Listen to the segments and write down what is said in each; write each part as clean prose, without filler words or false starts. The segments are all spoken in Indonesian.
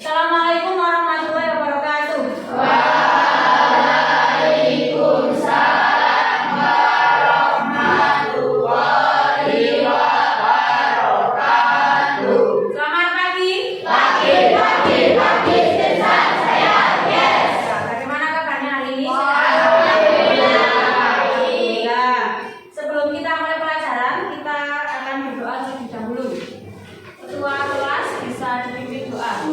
Assalamualaikum warahmatullahi wabarakatuh. Waalaikumsalam warahmatullahi wabarakatuh. Selamat pagi. Pagi, sehat saya. Yes. Bagaimana kabarnya hari ini? Alhamdulillah. Sebelum kita mulai pelajaran, kita akan berdoa terlebih dahulu. Ketua kelas bisa dipimpin doa.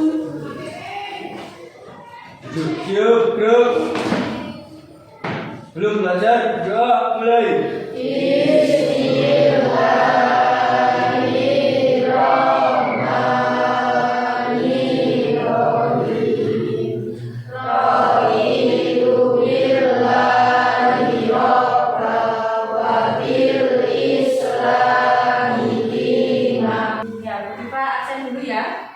Yuk, bro. Belum belajar, doa mulai. Ya, kita absen dulu ya.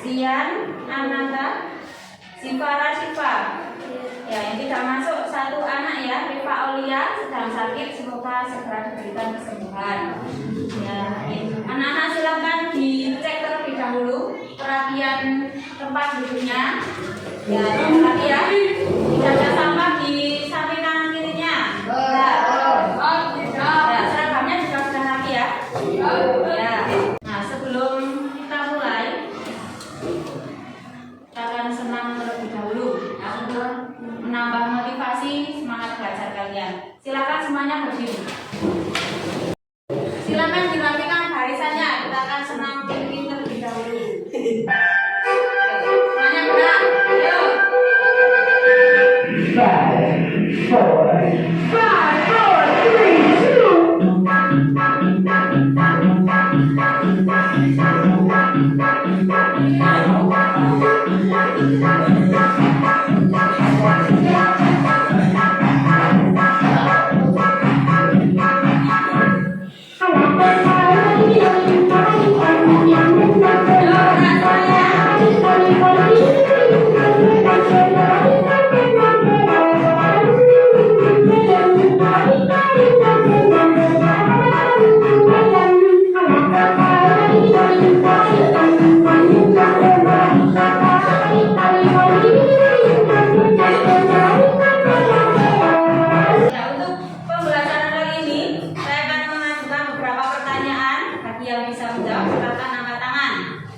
Zian, Ananda, Sifara, Siva. Ya, yang tidak masuk satu anak ya, Rifa Aulia sedang sakit, semoga segera diberikan kesembuhan. Ya, anak-anak silakan dicek terlebih dahulu perapian tempat duduknya. Ya, perhati ya. Tidak ada sampah di samping kanan kirinya. Ya, seragamnya juga sudah rapi ya. Ya. Nah, sebelum kita mulai, kita akan senam terlebih dahulu untuk menambah motivasi semangat belajar kalian. Silakan semuanya berdiri. Silakan dirapikan barisannya. Kita akan senam tinggi terlebih dahulu. Semuanya gerak. Ayo. 5, 4, 3, 2. Ya, untuk pembelajaran kali ini saya akan mengajukan beberapa pertanyaan. Bagi yang bisa menjawab silakan angkat tangan.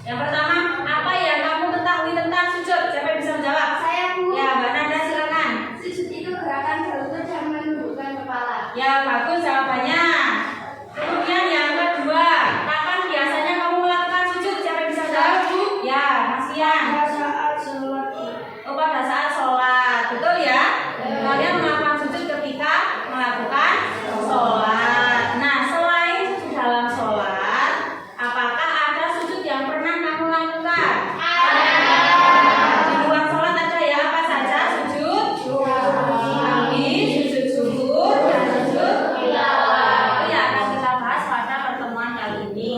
Yang pertama, apa yang kamu ketahui tentang sujud? Siapa yang bisa menjawab? Saya, Bu. Ya, Mbak Nanda silakan. Sujud itu gerakan berlutut dan menundukkan kepala. Ya, bagus jawabannya. Kemudian yang kedua, kapan biasanya kamu melakukan sujud? Siapa yang bisa jawab? Ya, Mas Ian. Saat sholat. Oh, pada saat sholat, betul ya? Kalian melakukan sujud ketika melakukan sholat. Nah, selain sujud dalam sholat, apakah ada sujud yang pernah kamu lakukan? Di luar sholat ada ya, apa saja sujud? Habis, sujud syukur, dan sujud tilawah. Itu ya akan kita bahas pada pertemuan kali ini.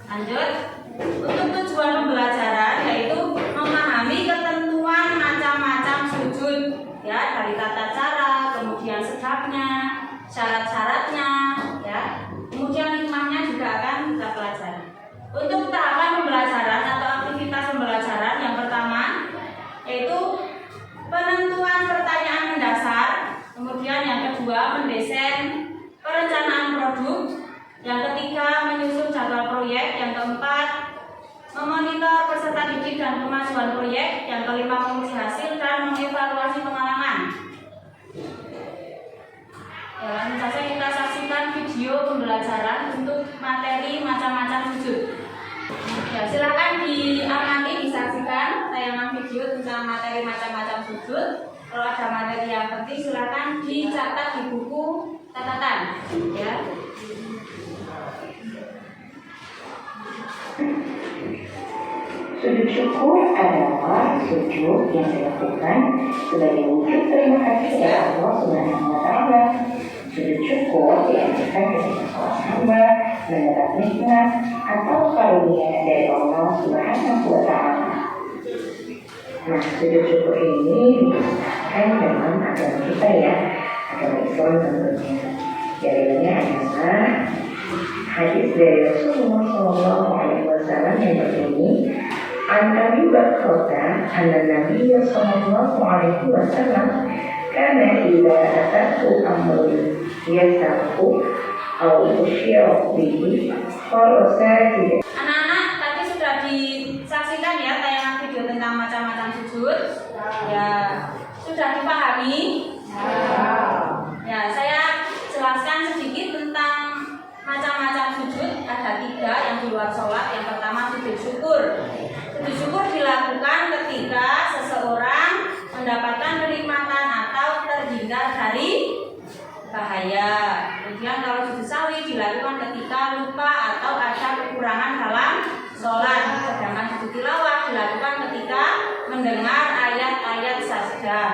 Lanjut. Untuk tujuan pembelajaran yaitu memahami ketentuan macam-macam sujud ya, dari tata cara, kemudian sebabnya, syarat-syaratnya ya. Kemudian hikmahnya juga akan kita pelajari. Untuk tahapan pembelajaran atau aktivitas pembelajaran yang pertama yaitu penentuan pertanyaan mendasar, kemudian yang kedua mendesain perencanaan produk, yang ketiga menyusun jadwal proyek, yang keempat memonitor peserta didik dan kemajuan proyek, yang kelima menguji hasil dan mengevaluasi pengalaman. Ya, langsung saja kita saksikan video pembelajaran untuk materi macam-macam sujud. Ya, silakan diamati, disaksikan tayangan video tentang materi macam-macam sujud. Kalau ada materi yang penting silakan dicatat di buku catatan. Ya. Sujud syukur adalah sujud yang dilakukan sebagai wujud terima kasih kepada Allah Subhanahu wa Ta'ala. Sujud syukur diajarkan ketika seorang hamba mendapat nikmat atau karunia dari Allah Subhanahu wa Ta'ala. Nah, sujud syukur ini dikisahkan dalam agama kita ya, agama Islam tentunya. Dalilnya adalah hadis dari Rasulullah SAW yang berbunyi An Abi berkata, anna Nabi sallallahu alaihi wasallam kana idza atatu amrun yasahu aw usyira bihi qala sajid. Anak-anak, tadi sudah disaksikan ya tayangan video tentang macam-macam sujud. Ya, sudah dipahami? Ya, saya jelaskan sedikit tentang macam-macam sujud. Ada 3 yang di luar sholat. Yang pertama sujud syukur. Sujud syukur dilakukan ketika seseorang mendapatkan kenikmatan atau terhindar dari bahaya. Kemudian kalau sujud sahwi dilakukan ketika lupa atau ada kekurangan dalam sholat. Sedangkan sujud tilawah dilakukan ketika mendengar ayat-ayat sajdah.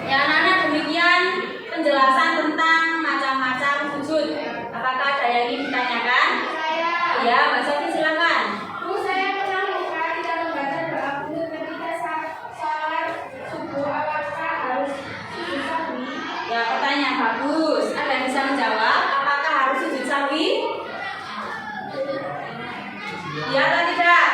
Ya anak-anak, demikian penjelasan tentang macam-macam sujud. Apakah ada yang ingin ditanyakan? Ya, Mbak Sofi silakan. Bu, saya pernah lupa tidak membaca doa kunut ketika sholat subuh. Apakah harus sujud sahwi? Ya, pertanyaan bagus. Ada yang bisa menjawab? Apakah harus sujud sahwi? Ya atau tidak?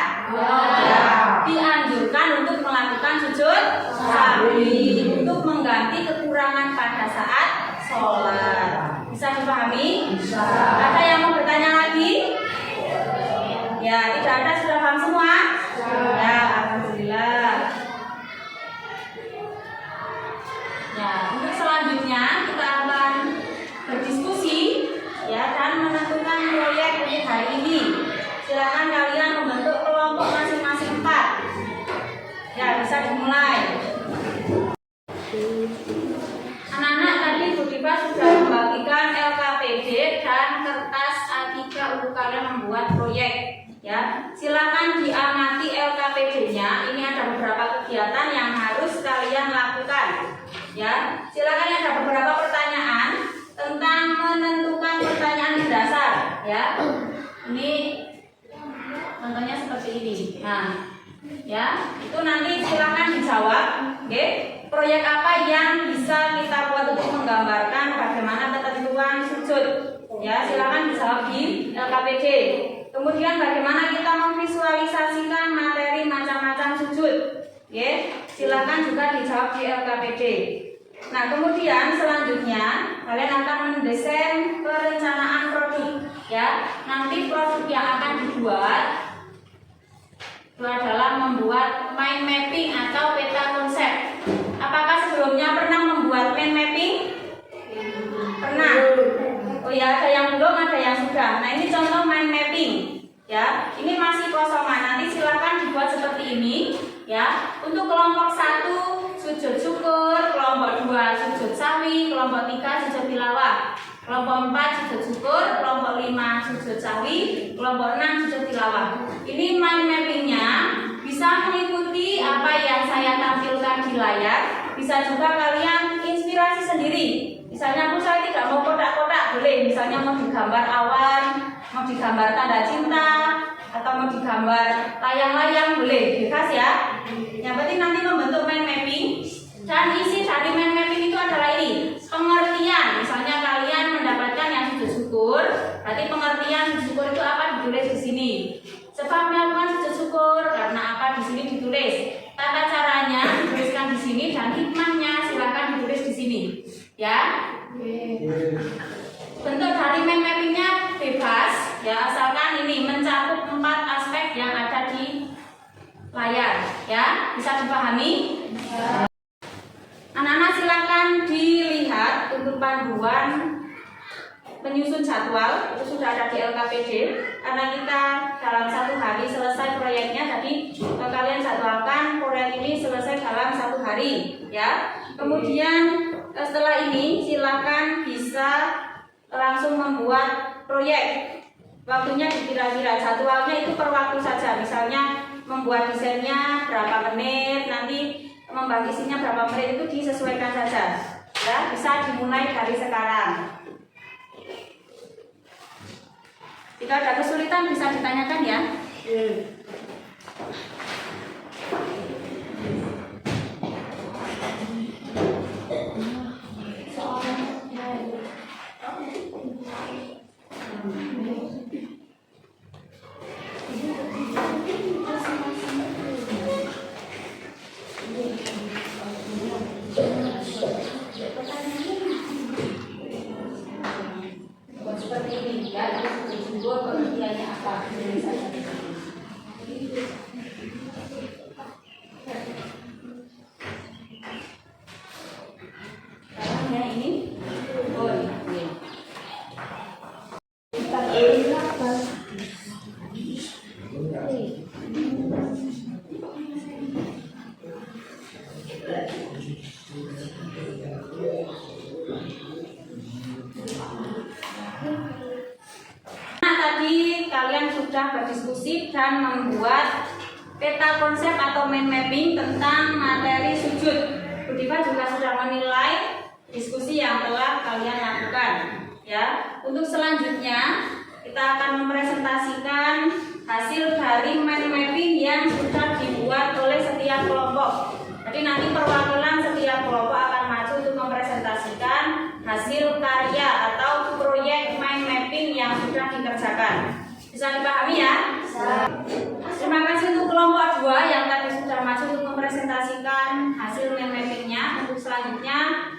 Ya. Dianjurkan untuk melakukan sujud sahwi untuk mengganti kekurangan pada saat sholat. Bisa dipahami? Bisa. Ada yang mau bertanya lagi? Ya, tidak ada, sudah paham semua? Ya, alhamdulillah. Ya, untuk selanjutnya kita akan berdiskusi ya dan menentukan proyek untuk hari ini. Silakan kalian membentuk kelompok masing-masing 4. Ya, bisa dimulai. Anak-anak, tadi Bu Diva sudah membagikan LKPD dan kertas A3 untuk kalian membuat proyek. Ya, silakan diamati LKPD-nya. Ini ada beberapa kegiatan yang harus kalian lakukan. Ya, silakan, ada beberapa pertanyaan tentang menentukan pertanyaan mendasar. Ya, ini contohnya seperti ini. Nah, ya, itu nanti silakan dijawab. Oke, proyek apa yang bisa kita buat untuk menggambarkan bagaimana ketentuan sujud? Ya, silakan dijawab di LKPD. Kemudian bagaimana kita memvisualisasikan materi macam-macam sujud? Oke, silakan juga dijawab di LKPD. Nah, kemudian selanjutnya kalian akan mendesain perencanaan produk. Ya, nanti produk yang akan dibuat itu adalah membuat mind mapping atau peta konsep. Apakah sebelumnya pernah membuat mind mapping? Pernah. Oh ya, ada yang belum, ada yang sudah. Nah, ini contoh mind mapping. Ya, ini masih kosongan. Nanti silakan dibuat seperti ini. Ya, untuk kelompok 1 sujud syukur, kelompok 2 sujud sahwi, kelompok 3 sujud tilawah, kelompok 4 sujud syukur, kelompok 5 sujud sahwi, kelompok 6 sujud tilawah. Ini mind mappingnya bisa mengikuti apa yang saya tampilkan di layar. Bisa juga kalian inspirasi sendiri. Misalnya, Bu, saya tidak mau kotak-kotak, boleh. Misalnya mau digambar awan, mau digambar tanda cinta, atau mau digambar layang-layang, boleh. Bebas ya. Yang penting nanti membentuk mind mapping. Dan isi dari mind mapping itu adalah ini, pengertian. Misalnya kalian mendapatkan yang sujud syukur, berarti pengertian sujud syukur itu apa ditulis di sini. Sebab melakukan sujud syukur karena apa di sini ditulis. Tata caranya dituliskan di sini dan hikmahnya silakan ditulis di sini. Ya. Bentuk dari mind mappingnya bebas, ya, asalkan ini mencakup 4 aspek yang ada di layar. Ya, bisa dipahami? Anak-anak silakan dilihat untuk panduan penyusun jadwal, itu sudah ada di LKPD. Karena kita dalam 1 hari selesai proyeknya, jadi kalian jadwalkan proyek ini selesai dalam 1 hari. Ya. Kemudian setelah ini silakan bisa langsung membuat proyek. Waktunya dikira-kira, jadwalnya itu per waktu saja. Misalnya membuat desainnya berapa menit, nanti membagi isinya berapa menit, itu disesuaikan saja. Ya, bisa dimulai dari sekarang. Jika ada kesulitan bisa ditanyakan ya. Nah, tadi kalian sudah berdiskusi dan membuat peta konsep atau mind mapping tentang materi sujud. Budiva juga sudah menilai diskusi yang telah kalian lakukan. Ya, untuk selanjutnya kita akan mempresentasikan hasil dari mind mapping yang sudah dibuat oleh setiap kelompok. Jadi nanti perwakilan setiap kelompok akan maju untuk mempresentasikan hasil karya atau proyek mind mapping yang sudah dikerjakan. Bisa dipahami ya? Terima kasih untuk kelompok 2 yang tadi sudah maju untuk mempresentasikan hasil mind mappingnya. Untuk selanjutnya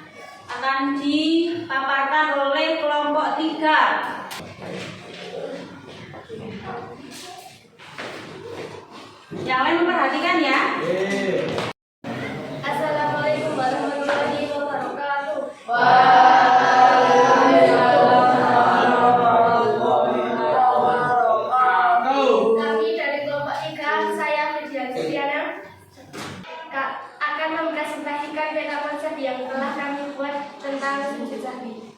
akan dipaparkan oleh kelompok 3. Yang lain memperhatikan ya. Assalamualaikum warahmatullahi wabarakatuh. Kami dari kelompok 3, saya Fidian Sudiana, akan mempresentasikan peta konsep yang telah kami buat tentang sujud sahwi.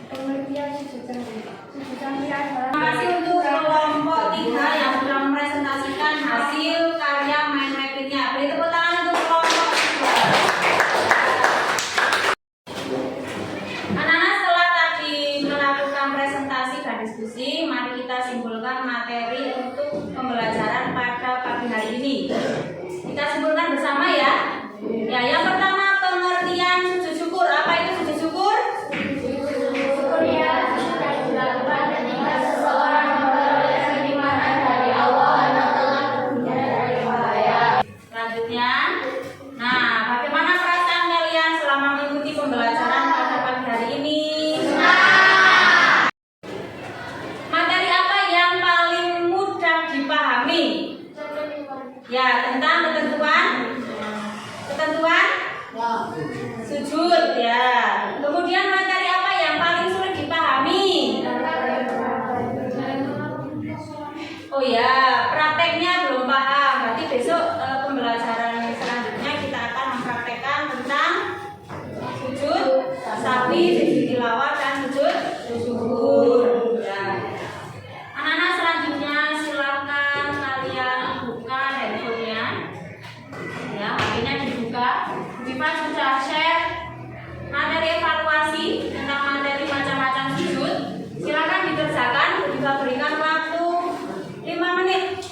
Pengertian sujud sahwi. Sujud sahwi adalah. Terima kasih untuk kelompok 3 yang sudah mempresentasikan hasil karya mind mappingnya. Beri tepuk tangan untuk kelompok 3. Anak-anak, setelah tadi melakukan presentasi dan diskusi, mari kita simpulkan materi untuk pembelajaran pada pagi hari ini. Kita simpulkan bersama ya. Ya, yang pertama pengertian sujud syukur. Apa itu sujud syukur? Syukur ya sudah dilakukan ketika seseorang memperoleh kenikmatan dari Allah yang telah terhindar dari bahaya. Selanjutnya, nah, bagaimana perasaan kalian selama mengikuti pembelajaran pada pagi hari ini? Materi apa yang paling mudah dipahami? Ya, tentang ketentuan sujud ya. Kemudian materi apa yang paling sulit dipahami? Oh ya, prakteknya belum paham. Berarti besok pembelajaran selanjutnya kita akan mempraktekkan tentang sujud sahwi, sujud tilawah, dan sujud syukur. Ya. Anak-anak, selanjutnya silakan kalian buka handphonenya. Ya, HP-nya dibuka. Budiva sudah share materi evaluasi tentang materi macam-macam sujud. Silakan dikerjakan. Budiva berikan waktu 5 menit.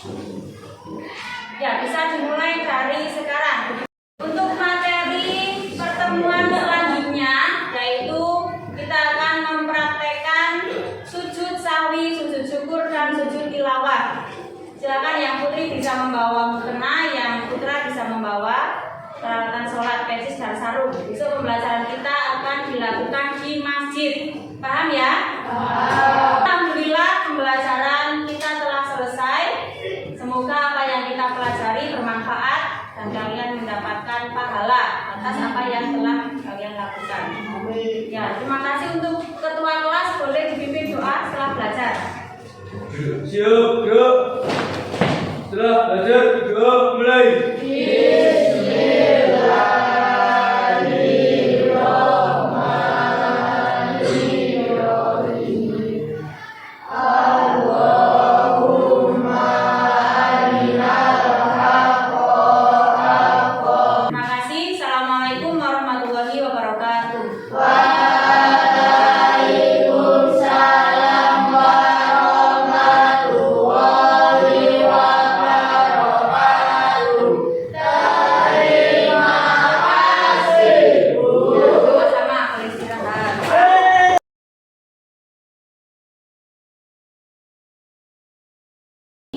Ya, bisa dimulai dari sekarang. Untuk materi pertemuan selanjutnya, yaitu kita akan mempraktekkan sujud sahwi, sujud syukur, dan sujud tilawah. Silakan yang putri bisa membawa mukena, yang putra bisa membawa peralatan sholat, peci, dan sarung. Besok pembelajaran kita akan dilakukan di masjid. Paham ya? Alhamdulillah, pembelajaran kita telah selesai. Semoga apa yang kita pelajari bermanfaat dan kalian mendapatkan pahala atas apa yang telah kalian lakukan. Ya, terima kasih untuk ketua kelas. Boleh dipimpin doa setelah belajar. Siap, gerak. Setelah belajar, gerak.